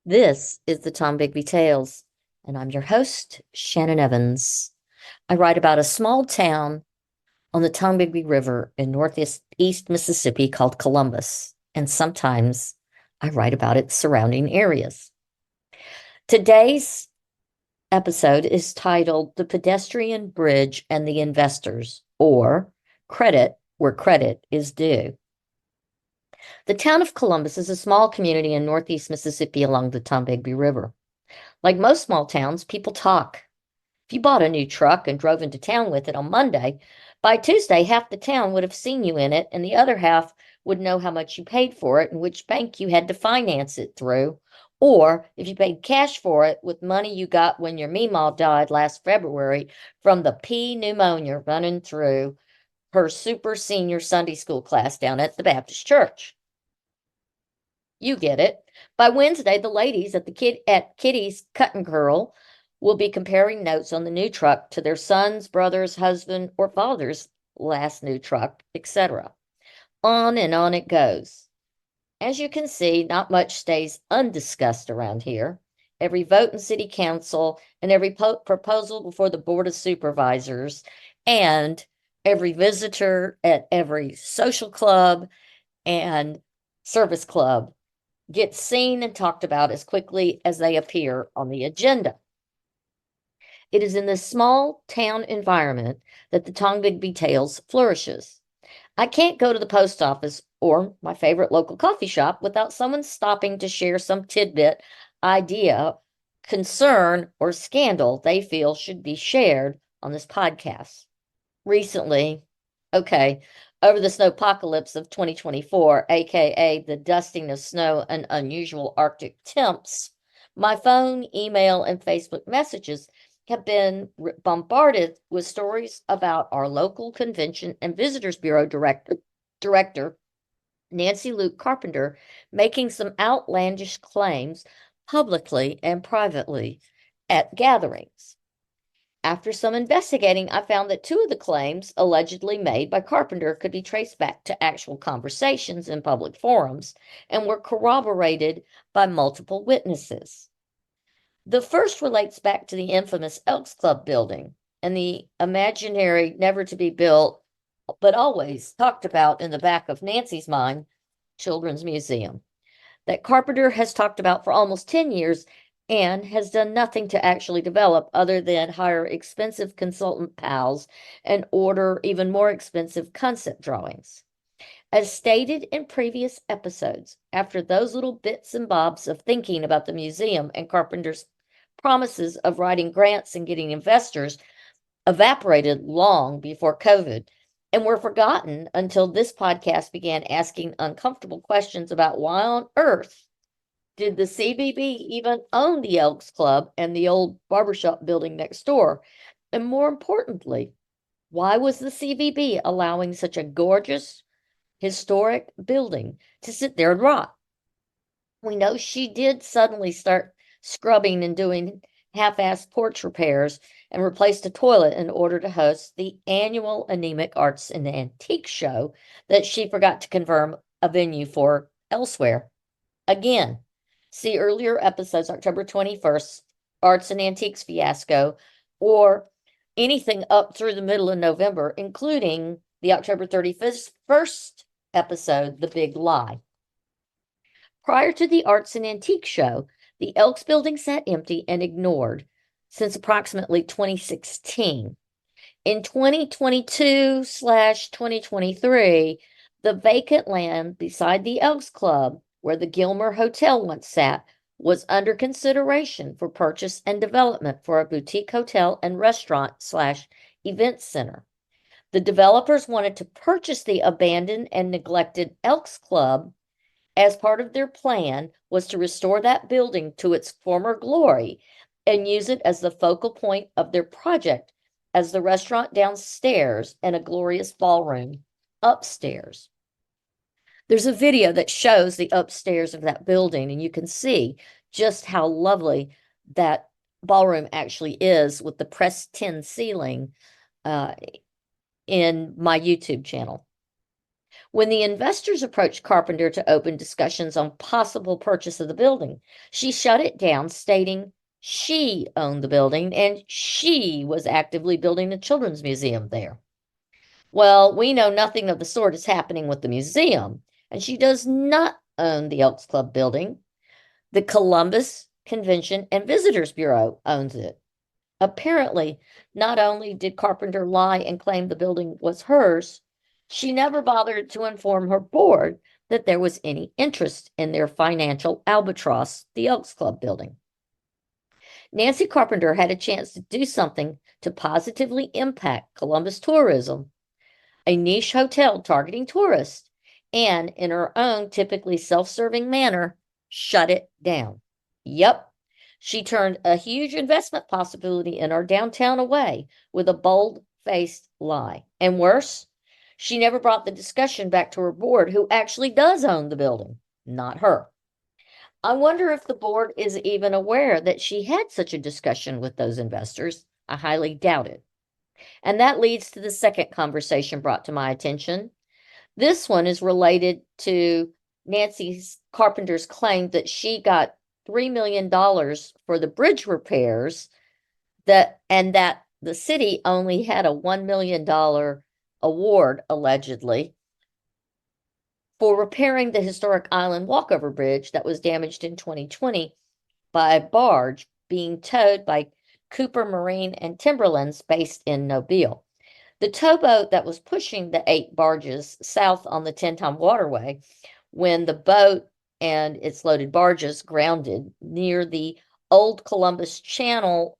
This is the Tom Bigby Tales, and I'm your host, Shannon Evans. I write about a small town on the Tom Bigby River in northeast East Mississippi called Columbus, and sometimes I write about its surrounding areas. Today's episode is titled The Pedestrian Bridge and the Investors, or Credit Where Credit is Due. The town of Columbus is a small community in northeast Mississippi along the Tombigbee River. Like most small towns, people talk. If you bought a new truck and drove into town with it on Monday, by Tuesday, half the town would have seen you in it, and the other half would know how much you paid for it and which bank you had to finance it through, or if you paid cash for it with money you got when your Meemaw died last February from the pea pneumonia running through her super senior Sunday school class down at the Baptist church. You get it. By Wednesday, the ladies at Kitty's Cut and Curl will be comparing notes on the new truck to their son's, brother's, husband, or father's last new truck, etc. On and on it goes. As you can see, not much stays undiscussed around here. Every vote in city council and every proposal before the board of supervisors and every visitor at every social club and service club get seen and talked about as quickly as they appear on the agenda. It is in this small town environment that the Tombigbee Tales flourishes. I can't go to the post office or my favorite local coffee shop without someone stopping to share some tidbit, idea, concern, or scandal they feel should be shared on this podcast. Recently, over the snowpocalypse of 2024, aka the dusting of snow and unusual Arctic temps, my phone, email, and Facebook messages have been bombarded with stories about our local convention and visitors bureau director Nancy Luke Carpenter making some outlandish claims publicly and privately at gatherings. After some investigating, I found that two of the claims allegedly made by Carpenter could be traced back to actual conversations in public forums and were corroborated by multiple witnesses. The first relates back to the infamous Elks Club building and the imaginary never to be built, but always talked about in the back of Nancy's mind, Children's Museum, that Carpenter has talked about for almost 10 years and has done nothing to actually develop other than hire expensive consultant pals and order even more expensive concept drawings. As stated in previous episodes, after those little bits and bobs of thinking about the museum and Carpenter's promises of writing grants and getting investors evaporated long before COVID and were forgotten until this podcast began asking uncomfortable questions about why on earth did the CBB even own the Elks Club and the old barbershop building next door? And more importantly, why was the CBB allowing such a gorgeous, historic building to sit there and rot? We know she did suddenly start scrubbing and doing half-assed porch repairs and replaced a toilet in order to host the annual Anemic Arts and Antique Show that she forgot to confirm a venue for elsewhere. Again, see earlier episodes, October 21st, Arts and Antiques Fiasco, or anything up through the middle of November, including the October 31st episode, The Big Lie. Prior to the Arts and Antique Show, the Elks building sat empty and ignored since approximately 2016. In 2022/2023, the vacant land beside the Elks Club, where the Gilmer Hotel once sat, was under consideration for purchase and development for a boutique hotel and restaurant/event center. The developers wanted to purchase the abandoned and neglected Elks Club. As part of their plan was to restore that building to its former glory and use it as the focal point of their project as the restaurant downstairs and a glorious ballroom upstairs. There's a video that shows the upstairs of that building, and you can see just how lovely that ballroom actually is with the pressed tin ceiling in my YouTube channel. When the investors approached Carpenter to open discussions on possible purchase of the building, she shut it down, stating she owned the building and she was actively building a children's museum there. Well, we know nothing of the sort is happening with the museum, and she does not own the Elks Club building. The Columbus Convention and Visitors Bureau owns it. Apparently, not only did Carpenter lie and claim the building was hers, she never bothered to inform her board that there was any interest in their financial albatross, the Elks Club building. Nancy Carpenter had a chance to do something to positively impact Columbus tourism, a niche hotel targeting tourists, and in her own typically self-serving manner, shut it down. Yep, she turned a huge investment possibility in our downtown away with a bold-faced lie. And worse, she never brought the discussion back to her board, who actually does own the building, not her. I wonder if the board is even aware that she had such a discussion with those investors. I highly doubt it. And that leads to the second conversation brought to my attention. This one is related to Nancy Carpenter's claim that she got $3 million for the bridge repairs and that the city only had a $1 million award, allegedly, for repairing the historic Island Walkover Bridge that was damaged in 2020 by a barge being towed by Cooper Marine and Timberlands based in Mobile. The towboat that was pushing the 8 barges south on the Tenton Waterway when the boat and its loaded barges grounded near the old Columbus Channel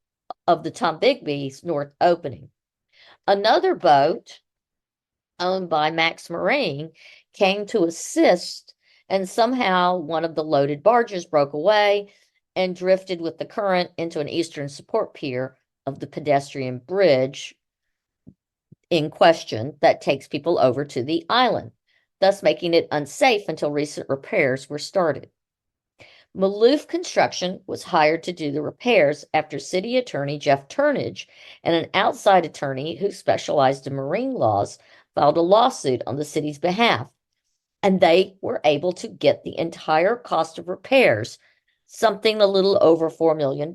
of the Tombigby's north opening. Another boat owned by Max Marine came to assist, and somehow one of the loaded barges broke away and drifted with the current into an eastern support pier of the pedestrian bridge in question that takes people over to the island, thus making it unsafe until recent repairs were started. Maloof Construction was hired to do the repairs after City Attorney Jeff Turnage and an outside attorney who specialized in marine laws filed a lawsuit on the city's behalf, and they were able to get the entire cost of repairs, something a little over $4 million.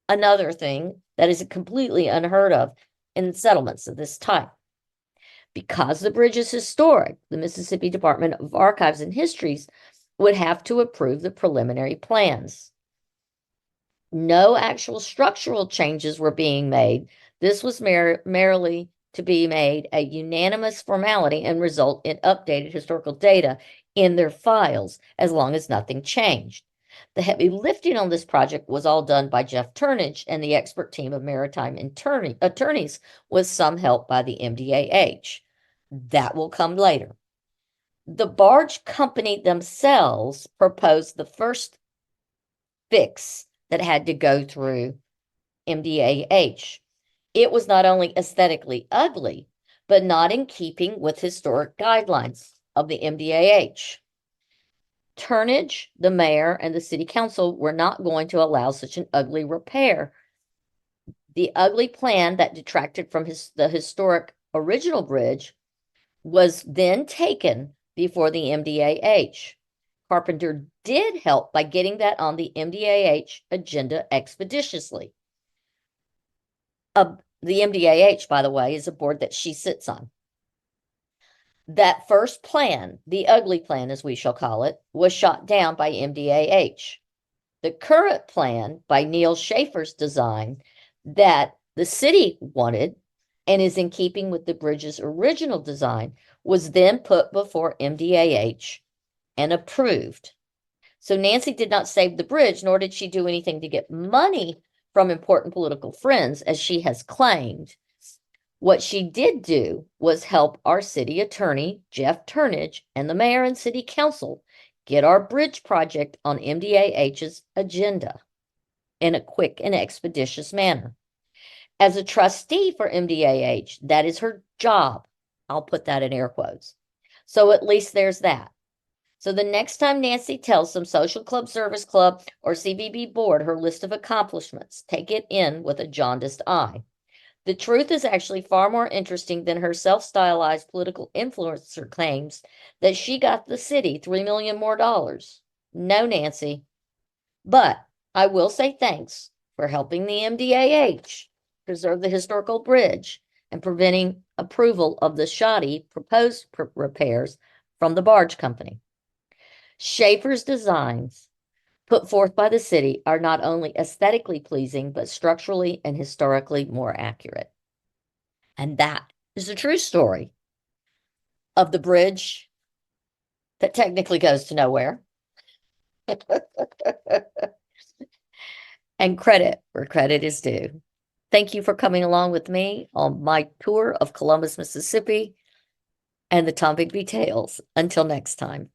Another thing that is completely unheard of in settlements of this type. Because the bridge is historic, the Mississippi Department of Archives and Histories would have to approve the preliminary plans. No actual structural changes were being made. This was merely to be made a unanimous formality and result in updated historical data in their files, as long as nothing changed. The heavy lifting on this project was all done by Jeff Turnage and the expert team of maritime attorneys with some help by the MDAH. That will come later. The barge company themselves proposed the first fix that had to go through MDAH. It was not only aesthetically ugly, but not in keeping with historic guidelines of the MDAH. Turnage, the mayor, and the city council were not going to allow such an ugly repair. The ugly plan that detracted from the historic original bridge was then taken before the MDAH. Carpenter did help by getting that on the MDAH agenda expeditiously. The MDAH, by the way, is a board that she sits on. That first plan, the ugly plan as we shall call it, was shot down by MDAH. The current plan by Neil Schaefer's design that the city wanted and is in keeping with the bridge's original design was then put before MDAH and approved. So Nancy did not save the bridge, nor did she do anything to get money from important political friends, as she has claimed. What she did do was help our city attorney, Jeff Turnage, and the mayor and city council get our bridge project on MDAH's agenda in a quick and expeditious manner. As a trustee for MDAH, that is her job. I'll put that in air quotes. So at least there's that. So the next time Nancy tells some social club, service club, or CVB board her list of accomplishments, take it in with a jaundiced eye. The truth is actually far more interesting than her self-stylized political influencer claims that she got the city $3 million more dollars. No, Nancy. But I will say thanks for helping the MDAH preserve the historical bridge and preventing approval of the shoddy proposed repairs from the barge company. Schaefer's designs put forth by the city are not only aesthetically pleasing, but structurally and historically more accurate. And that is the true story of the bridge that technically goes to nowhere. And credit where credit is due. Thank you for coming along with me on my tour of Columbus, Mississippi and the Tombigbee Tales. Until next time.